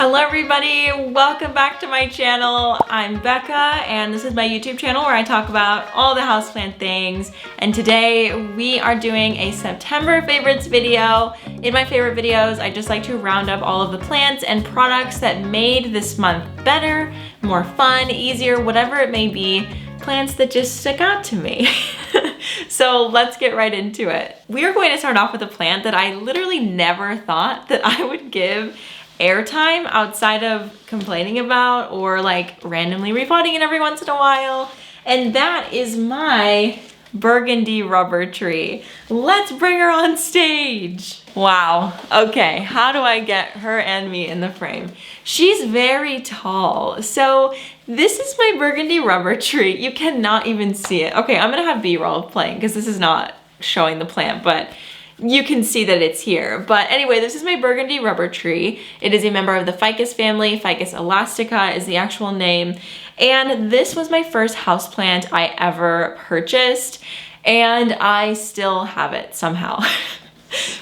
Hello everybody, welcome back to my channel. I'm Becca and this is my YouTube channel where I talk about all the houseplant things. And today we are doing a September favorites video. In my favorite videos, I just like to round up all of the plants and products that made this month better, more fun, easier, whatever it may be. Plants that just stick out to me. So let's get right into it. We are going to start off with a plant that I literally never thought that I would give airtime outside of complaining about or like randomly repotting it every once in a while. And that is my burgundy rubber tree. Let's bring her on stage. Wow. Okay, how do I get her and me in the frame? She's very tall. So this is my burgundy rubber tree. You cannot even see it. Okay, I'm gonna have B-roll playing because this is not showing the plant, but you can see that it's here. But anyway, this is my burgundy rubber tree. It is a member of the ficus family. Ficus elastica is the actual name. And this was my first houseplant I ever purchased, and I still have it somehow.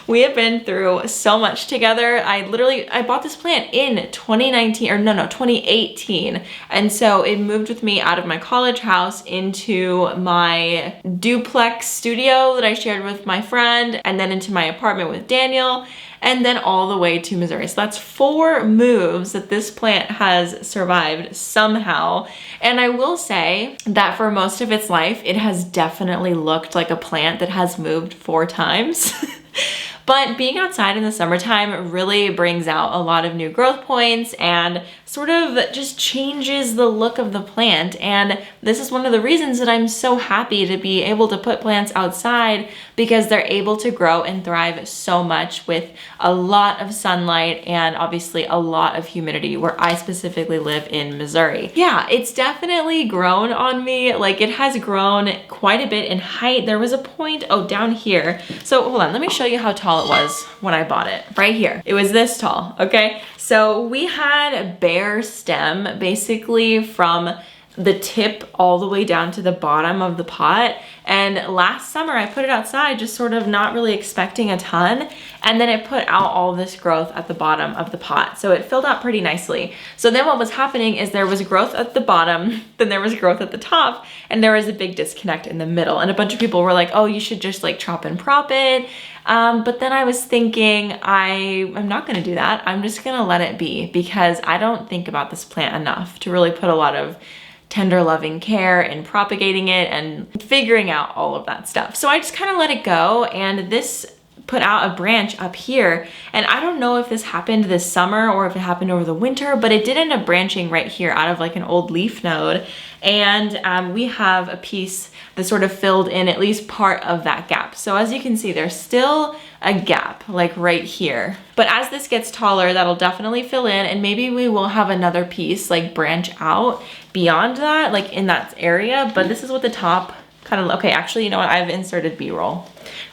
We have been through so much together. I bought this plant in 2018. And so it moved with me out of my college house into my duplex studio that I shared with my friend, and then into my apartment with Daniel, and then all the way to Missouri. So that's 4 moves that this plant has survived somehow. And I will say that for most of its life, it has definitely looked like a plant that has moved 4 times. But being outside in the summertime really brings out a lot of new growth points and sort of just changes the look of the plant. And this is one of the reasons that I'm so happy to be able to put plants outside, because they're able to grow and thrive so much with a lot of sunlight and obviously a lot of humidity, where I specifically live in Missouri. Yeah, it's definitely grown on me. Like, it has grown quite a bit in height. There was a point, oh, down here. So hold on, let me show you how tall it was when I bought it. Right here, it was this tall, okay? So we had a bare stem basically from the tip all the way down to the bottom of the pot. And last summer I put it outside, just sort of not really expecting a ton. And then it put out all this growth at the bottom of the pot. So it filled out pretty nicely. So then what was happening is there was growth at the bottom, then there was growth at the top, and there was a big disconnect in the middle. And a bunch of people were like, oh, you should just like chop and prop it. But then I was thinking, I'm not gonna do that. I'm just gonna let it be, because I don't think about this plant enough to really put a lot of tender loving care in propagating it and figuring out all of that stuff. So I just kind of let it go, and this put out a branch up here. And I don't know if this happened this summer or if it happened over the winter, but it did end up branching right here out of like an old leaf node. And we have a piece that sort of filled in at least part of that gap. So as you can see, there's still a gap like right here. But as this gets taller, that'll definitely fill in, and maybe we will have another piece like branch out beyond that, like in that area. But this is what the top kind of, okay, actually, you know what? I've inserted B-roll.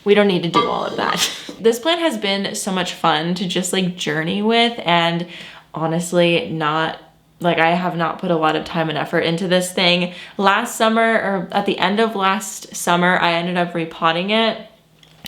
We don't need to do all of that. This plant has been so much fun to just like journey with, and honestly, I have not put a lot of time and effort into this thing. Last summer, or at the end of last summer, I ended up repotting it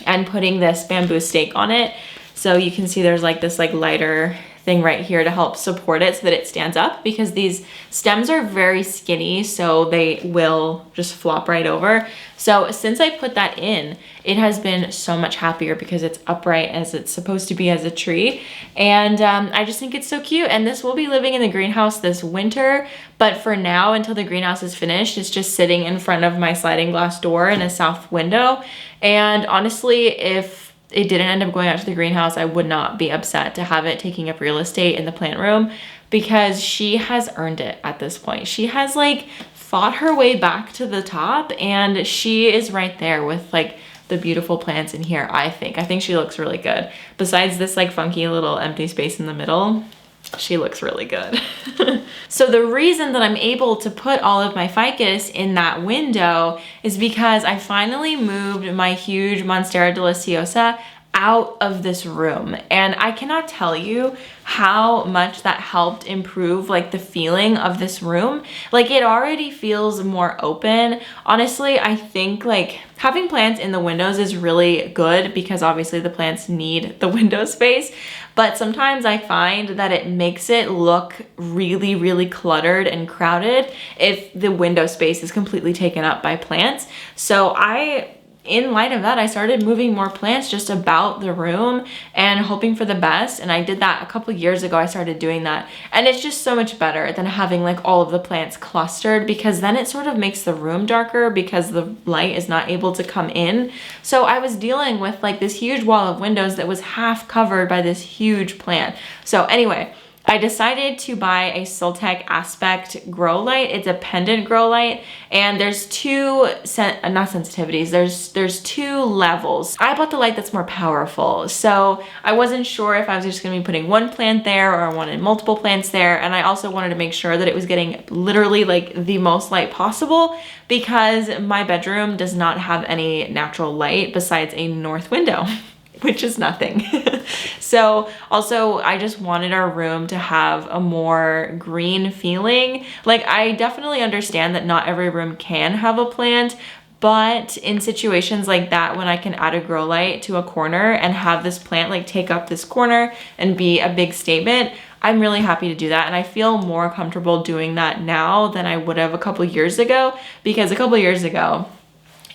and putting this bamboo stake on it. So you can see there's like this like lighter thing right here to help support it so that it stands up, because these stems are very skinny, so they will just flop right over. So since I put that in, it has been so much happier because it's upright as it's supposed to be as a tree. And I just think it's so cute. And this will be living in the greenhouse this winter, but for now, until the greenhouse is finished, it's just sitting in front of my sliding glass door in a south window. And honestly, if it didn't end up going out to the greenhouse, I would not be upset to have it taking up real estate in the plant room, because she has earned it at this point. She has like fought her way back to the top, and she is right there with like the beautiful plants in here. I think she looks really good. Besides this like funky little empty space in the middle, she looks really good. So the reason that I'm able to put all of my ficus in that window is because I finally moved my huge Monstera deliciosa out of this room. And I cannot tell you how much that helped improve like the feeling of this room. Like, it already feels more open. Honestly, I think like having plants in the windows is really good, because obviously the plants need the window space. but sometimes I find that it makes it look really, really cluttered and crowded if the window space is completely taken up by plants. So in light of that, I started moving more plants just about the room and hoping for the best. And I did that a couple years ago. I started doing that. And it's just so much better than having like all of the plants clustered, because then it sort of makes the room darker because the light is not able to come in. So I was dealing with like this huge wall of windows that was half covered by this huge plant. So anyway, I decided to buy a Soltech Aspect grow light. It's a pendant grow light, and there's two, not sensitivities, there's two levels. I bought the light that's more powerful, so I wasn't sure if I was just gonna be putting one plant there or I wanted multiple plants there, and I also wanted to make sure that it was getting literally like the most light possible, because my bedroom does not have any natural light besides a north window. Which is nothing. So also I just wanted our room to have a more green feeling. Like, I definitely understand that not every room can have a plant, but in situations like that, when I can add a grow light to a corner and have this plant like take up this corner and be a big statement, I'm really happy to do that. And I feel more comfortable doing that now than I would have a couple years ago, because a couple years ago,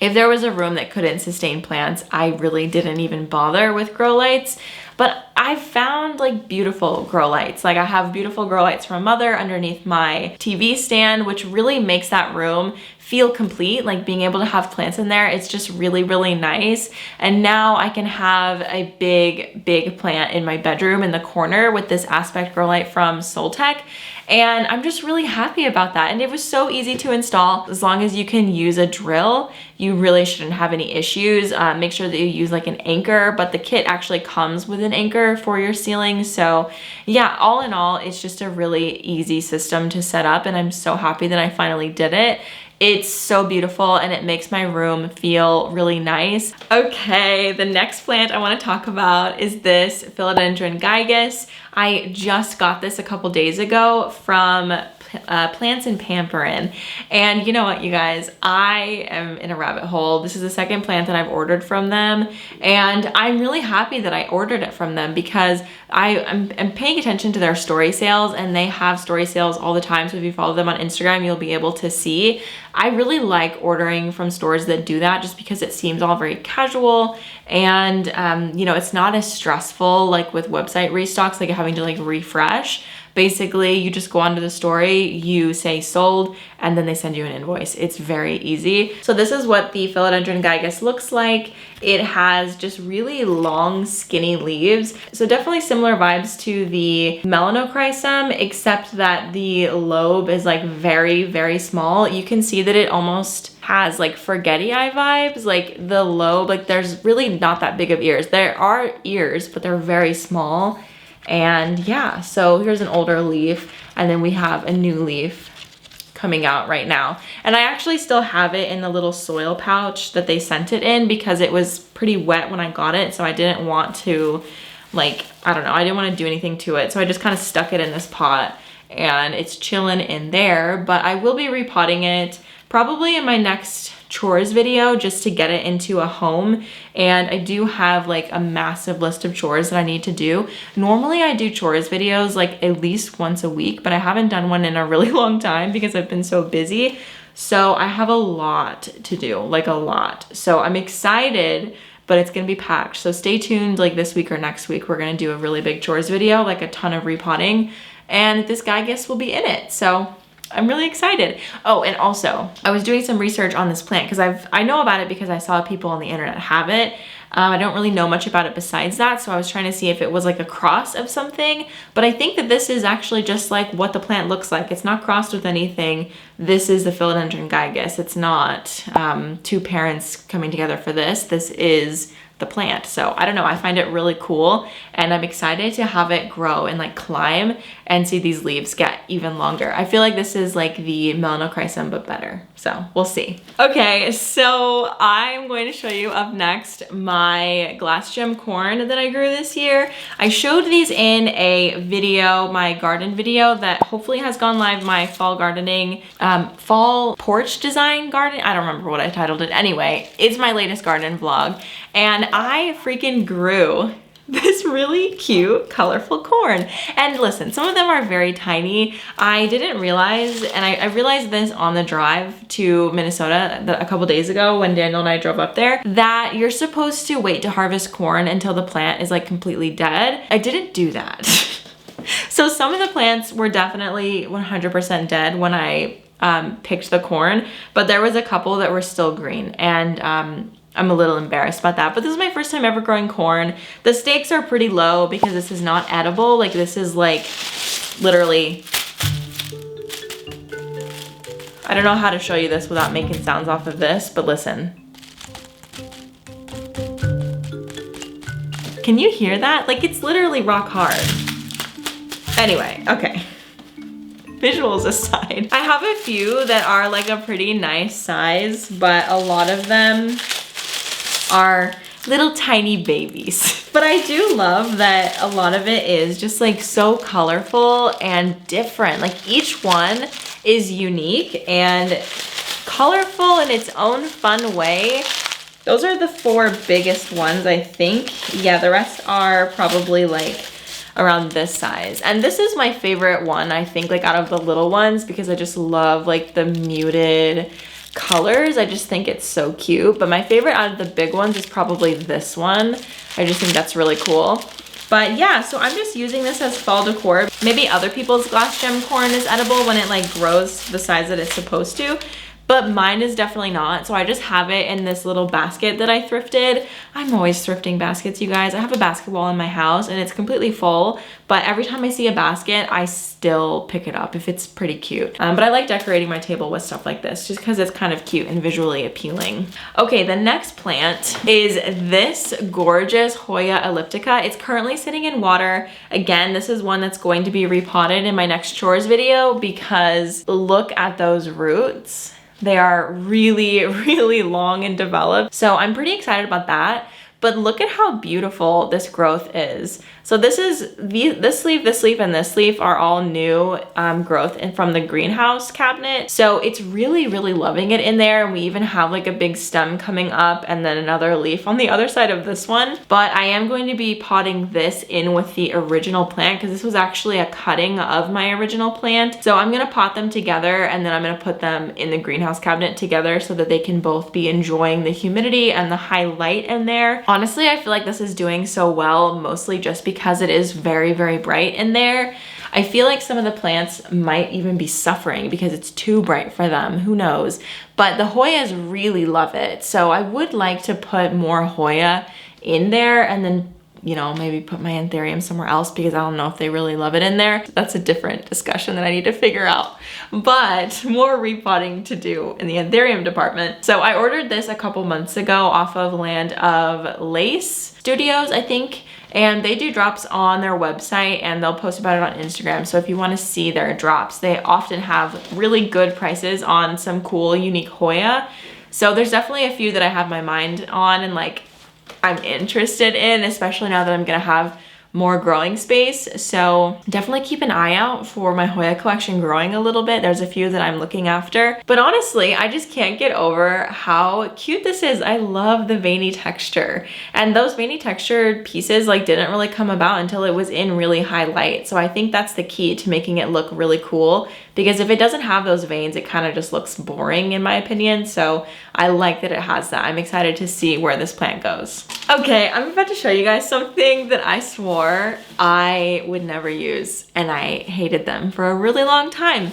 if there was a room that couldn't sustain plants, I really didn't even bother with grow lights. But I've found like beautiful grow lights. Like, I have beautiful grow lights from Mother underneath my TV stand, which really makes that room feel complete. Like, being able to have plants in there, it's just really, really nice. And now I can have a big plant in my bedroom in the corner with this Aspect grow light from Soltech. And I'm just really happy about that. And it was so easy to install. As long as you can use a drill, you really shouldn't have any issues. Make sure that you use like an anchor, but the kit actually comes with an anchor for your ceiling. So yeah, all in all, it's just a really easy system to set up, and I'm so happy that I finally did it. It's so beautiful and it makes my room feel really nice. Okay, the next plant I want to talk about is this Philodendron gigas. I just got this a couple days ago from Plants and Pamperin. And you know what, you guys, I am in a rabbit hole. This is the second plant that I've ordered from them, and I'm really happy that I ordered it from them, because I'm paying attention to their story sales, and they have story sales all the time. So if you follow them on Instagram, you'll be able to see. I really like ordering from stores that do that, just because it seems all very casual, and you know, it's not as stressful like with website restocks, like having to like refresh. Basically, you just go onto the story, you say sold, and then they send you an invoice. It's very easy. So this is what the Philodendron gigas looks like. It has just really long, skinny leaves. So definitely similar vibes to the melanochrysum, except that the lobe is like very, very small. You can see that it almost has like forgetti-eye vibes. Like the lobe, like there's really not that big of ears. There are ears, but they're very small. And yeah, so here's an older leaf, and then we have a new leaf coming out right now. And I actually still have it in the little soil pouch that they sent it in, because it was pretty wet when I got it, so I didn't want to, like, I don't know, I didn't want to do anything to it. So I just kind of stuck it in this pot, and it's chilling in there. But I will be repotting it probably in my next chores video, just to get it into a home. And I do have like a massive list of chores that I need to do. Normally I do chores videos like at least once a week, but I haven't done one in a really long time because I've been so busy. So I have a lot to do, like a lot. So I'm excited, but it's gonna be packed. So stay tuned, like this week or next week, we're gonna do a really big chores video, like a ton of repotting, and this gigas will be in it. So I'm really excited. Oh, and also I was doing some research on this plant, because I know about it because I saw people on the internet have it. I don't really know much about it besides that, so I was trying to see if it was like a cross of something, but I think that this is actually just like what the plant looks like. It's not crossed with anything. This is the Philodendron gigas. It's not two parents coming together for this. This is the plant. So I don't know, I find it really cool, and I'm excited to have it grow and like climb and see these leaves get even longer. I feel like this is like the melanochrysum but better, so we'll see. Okay, so I'm going to show you up next my glass gem corn that I grew this year. I showed these in a video, my garden video that hopefully has gone live, my fall gardening, fall porch design garden. I don't remember what I titled it. Anyway, it's my latest garden vlog, and I freaking grew this really cute, colorful corn. And listen, some of them are very tiny. I didn't realize, and I realized this on the drive to Minnesota a couple days ago when Daniel and I drove up there, that you're supposed to wait to harvest corn until the plant is like completely dead. I didn't do that. So some of the plants were definitely 100% dead when I picked the corn, but there was a couple that were still green, and I'm a little embarrassed about that, but this is my first time ever growing corn. The stakes are pretty low because this is not edible. Like this is like literally, I don't know how to show you this without making sounds off of this, but listen. Can you hear that? Like it's literally rock hard. Anyway, okay. Visuals aside, I have a few that are like a pretty nice size, but a lot of them are little tiny babies. But I do love that a lot of it is just like so colorful and different. Like each one is unique and colorful in its own fun way. Those are the 4 biggest ones, I think. Yeah, the rest are probably like around this size. And this is my favorite one, I think, like out of the little ones, because I just love like the muted colors. I just think it's so cute. But my favorite out of the big ones is probably this one. I just think that's really cool. But yeah, so I'm just using this as fall decor. Maybe other people's glass gem corn is edible when it like grows the size that it's supposed to, but mine is definitely not. So I just have it in this little basket that I thrifted. I'm always thrifting baskets, you guys. I have a basket wall in my house and it's completely full, but every time I see a basket, I still pick it up if it's pretty cute. But I like decorating my table with stuff like this just because it's kind of cute and visually appealing. Okay, the next plant is this gorgeous Hoya elliptica. It's currently sitting in water. Again, this is one that's going to be repotted in my next chores video because look at those roots. They are really, really long and developed. So I'm pretty excited about that. But look at how beautiful this growth is. So this is, this leaf, and this leaf are all new growth and from the greenhouse cabinet. So it's really, really loving it in there. And we even have like a big stem coming up and then another leaf on the other side of this one. But I am going to be potting this in with the original plant because this was actually a cutting of my original plant. So I'm gonna pot them together and then I'm gonna put them in the greenhouse cabinet together so that they can both be enjoying the humidity and the high light in there. Honestly, I feel like this is doing so well, mostly just because it is very, very bright in there. I feel like some of the plants might even be suffering because it's too bright for them, who knows? But the Hoyas really love it. So I would like to put more Hoya in there and then, you know, maybe put my anthurium somewhere else because I don't know if they really love it in there. That's a different discussion that I need to figure out. But more repotting to do in the anthurium department. So I ordered this a couple months ago off of Land of Lace Studios, I think. And they do drops on their website and they'll post about it on Instagram. So if you want to see their drops, they often have really good prices on some cool, unique Hoya. So there's definitely a few that I have my mind on and like I'm interested in, especially now that I'm gonna have more growing space. So definitely keep an eye out for my Hoya collection growing a little bit. There's a few that I'm looking after. But honestly, I just can't get over how cute this is. I love the veiny texture. And those veiny textured pieces like didn't really come about until it was in really high light. So I think that's the key to making it look really cool, because if it doesn't have those veins, it kind of just looks boring in my opinion. So I like that it has that. I'm excited to see where this plant goes. Okay, I'm about to show you guys something that I swore I would never use, and I hated them for a really long time.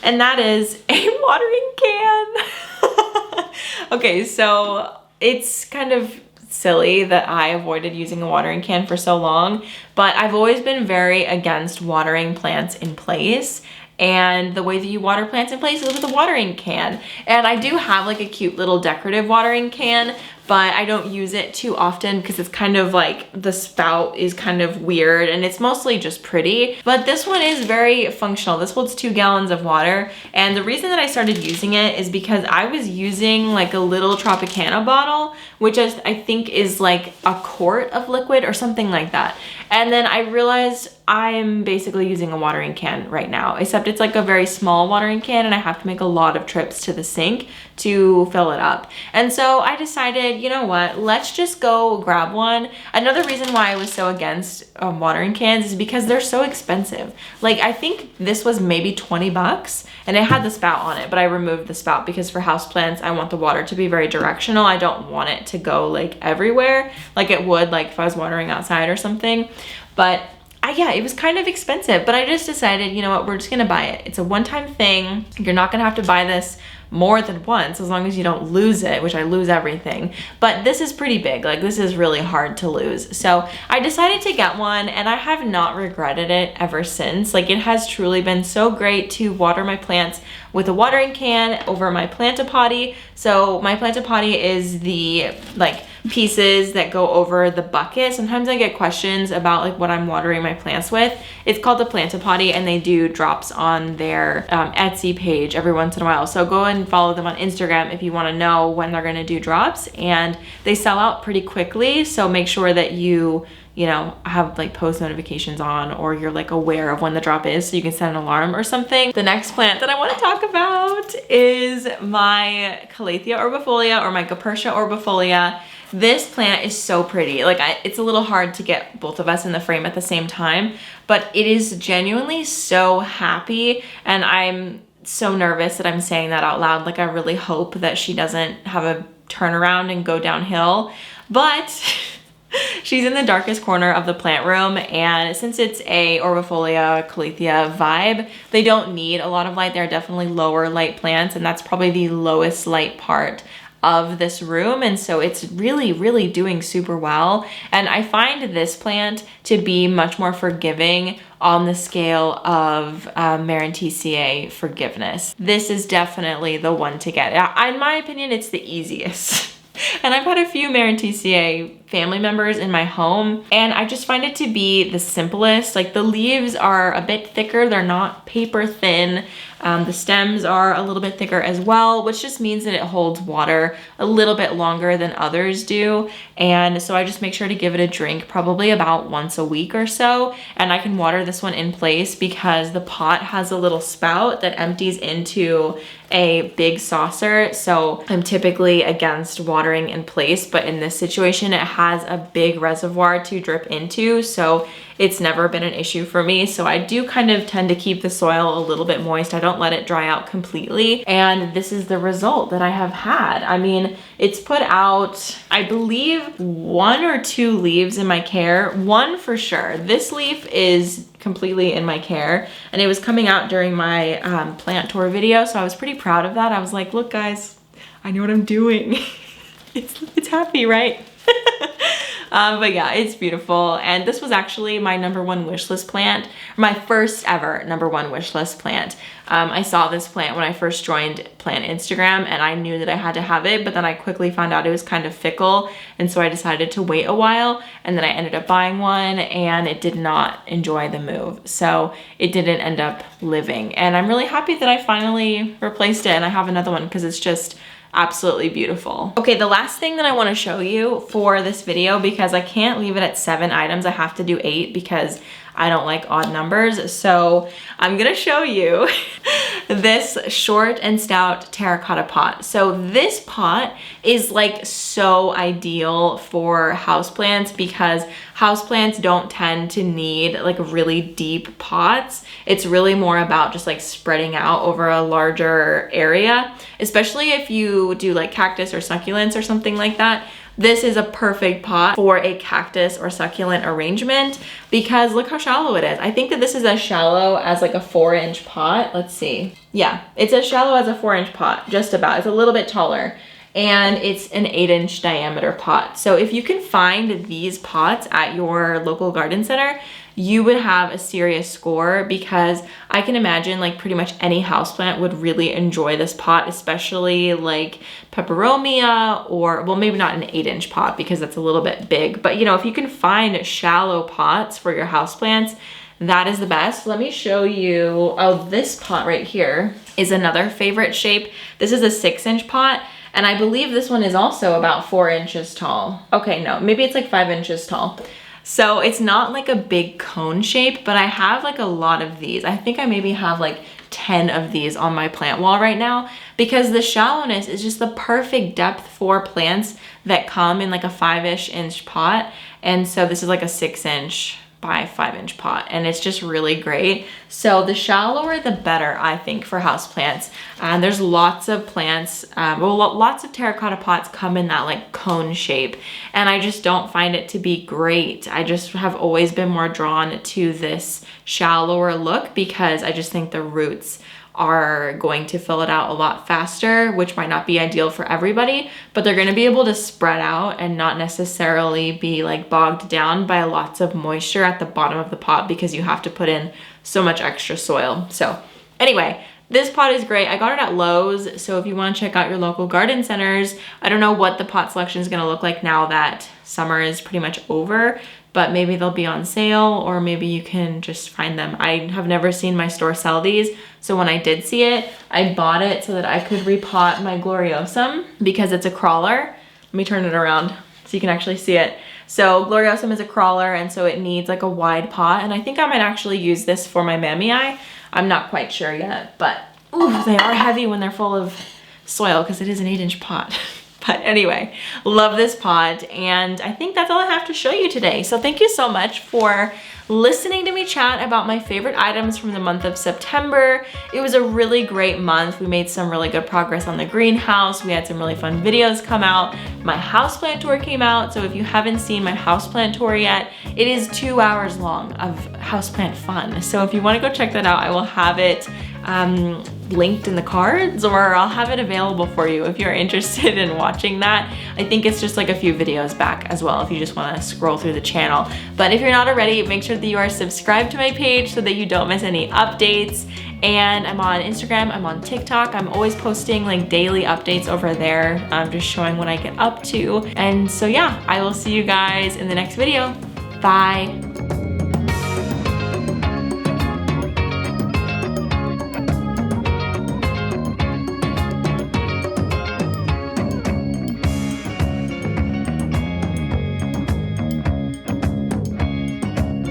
And that is a watering can. Okay, so it's kind of silly that I avoided using a watering can for so long, but I've always been very against watering plants in place. And the way that you water plants in place is with a watering can. And I do have like a cute little decorative watering can, but I don't use it too often because it's kind of like the spout is kind of weird and it's mostly just pretty. But this one is very functional. This holds 2 gallons of water. And the reason that I started using it is because I was using like a little Tropicana bottle, which I think is like a quart of liquid or something like that. And then I realized I'm basically using a watering can right now, except it's like a very small watering can and I have to make a lot of trips to the sink to fill it up. And so I decided, you know what, let's just go grab one. Another reason why I was so against watering cans is because they're so expensive. Like I think this was maybe 20 bucks and it had the spout on it, but I removed the spout because for houseplants, I want the water to be very directional. I don't want it to go like everywhere like it would like if I was watering outside or something. But yeah, it was kind of expensive, but I just decided, you know what, we're just gonna buy it. It's a one-time thing. You're not gonna have to buy this more than once as long as you don't lose it, which I lose everything. But this is pretty big, like this is really hard to lose. So I decided to get one and I have not regretted it ever since. Like it has truly been so great to water my plants with a watering can over my Plantipotty. So my Plantipotty is the like pieces that go over the bucket. Sometimes I get questions about like what I'm watering my plants with. It's called the Plantipotty and they do drops on their Etsy page every once in a while. So go and follow them on Instagram if you want to know when they're going to do drops, and they sell out pretty quickly. So make sure that you know, have like post notifications on or you're like aware of when the drop is so you can set an alarm or something. The next plant that I want to talk about is my Calathea Orbifolia or my Capertia Orbifolia. This plant is so pretty. Like it's a little hard to get both of us in the frame at the same time, but it is genuinely so happy, and I'm so nervous that I'm saying that out loud. Like I really hope that she doesn't have a turnaround and go downhill, but she's in the darkest corner of the plant room, and since it's a Orbifolia Calathea vibe, they don't need a lot of light. They're definitely lower light plants, and that's probably the lowest light part of this room, and so it's really doing super well. And I find this plant to be much more forgiving on the scale of Marantiaceae forgiveness. This is definitely the one to get. In my opinion, it's the easiest. And I've had a few Marantiaceae family members in my home, and I just find it to be the simplest. Like the leaves are a bit thicker, they're not paper thin. The stems are a little bit thicker as well, which just means that it holds water a little bit longer than others do. And so I just make sure to give it a drink probably about once a week or so. And I can water this one in place because the pot has a little spout that empties into a big saucer. So I'm typically against watering in place, but in this situation, it has a big reservoir to drip into. So it's never been an issue for me. So I do kind of tend to keep the soil a little bit moist. I don't let it dry out completely. And this is the result that I have had. I mean, it's put out, I believe, 1 or 2 leaves in my care. One for sure. This leaf is completely in my care, and it was coming out during my plant tour video. So I was pretty proud of that. I was like, look guys, I know what I'm doing. It's happy, right? But yeah, it's beautiful. And this was actually my #1 wish list plant, my first ever #1 wish list plant. I saw this plant when I first joined Plant Instagram, and I knew that I had to have it, but then I quickly found out it was kind of fickle, and so I decided to wait a while, and then I ended up buying one, and it did not enjoy the move. So it didn't end up living, and I'm really happy that I finally replaced it, and I have another one because it's just absolutely beautiful. Okay, the last thing that I want to show you for this video, because I can't leave it at 7 items, I have to do 8 because I don't like odd numbers. So I'm gonna show you this short and stout terracotta pot. So this pot is like so ideal for houseplants because houseplants don't tend to need like really deep pots. It's really more about just like spreading out over a larger area, especially if you do like cactus or succulents or something like that. This is a perfect pot for a cactus or succulent arrangement because look how shallow it is. I think that this is as shallow as like a 4-inch pot. Let's see. Yeah, it's as shallow as a 4-inch pot, just about. It's a little bit taller, and it's an 8-inch diameter pot. So if you can find these pots at your local garden center, you would have a serious score, because I can imagine like pretty much any houseplant would really enjoy this pot, especially like peperomia, or well, maybe not an 8-inch pot because that's a little bit big, but you know, if you can find shallow pots for your houseplants, that is the best. Let me show you. Oh, this pot right here is another favorite shape. This is a 6-inch pot, and I believe this one is also about 4 inches tall. Okay, no, maybe it's like 5 inches tall. So it's not like a big cone shape, but I have like a lot of these. I think I maybe have like 10 of these on my plant wall right now because the shallowness is just the perfect depth for plants that come in like a 5-ish inch pot. And so this is like a 6-inch by 5-inch pot, and it's just really great. So the shallower the better, I think, for houseplants. There's lots of plants, lots of terracotta pots come in that like cone shape, and I just don't find it to be great. I just have always been more drawn to this shallower look because I just think the roots are going to fill it out a lot faster, which might not be ideal for everybody, but they're going to be able to spread out and not necessarily be like bogged down by lots of moisture at the bottom of the pot because you have to put in so much extra soil. So anyway, this pot is great. I got it at Lowe's, so if you want to check out your local garden centers, I don't know what the pot selection is going to look like now that summer is pretty much over, but maybe they'll be on sale, or maybe you can just find them. I have never seen my store sell these, so when I did see it, I bought it so that I could repot my Gloriosum because it's a crawler. Let me turn it around so you can actually see it. So Gloriosum is a crawler, and so it needs like a wide pot, and I think I might actually use this for my mammei. I'm not quite sure yet, but ooh, they are heavy when they're full of soil because it is an 8-inch pot. But anyway, love this pot, and I think that's all I have to show you today. So thank you so much for listening to me chat about my favorite items from the month of September. It was a really great month. We made some really good progress on the greenhouse. We had some really fun videos come out. My houseplant tour came out, so if you haven't seen my houseplant tour yet, it is 2 hours long of houseplant fun. So if you want to go check that out, I will have it linked in the cards, or I'll have it available for you if you're interested in watching that. I think it's just like a few videos back as well if you just want to scroll through the channel. But if you're not already, make sure that you are subscribed to my page so that you don't miss any updates. And I'm on Instagram, I'm on TikTok. I'm always posting like daily updates over there, just showing what I get up to. And so yeah, I will see you guys in the next video. Bye.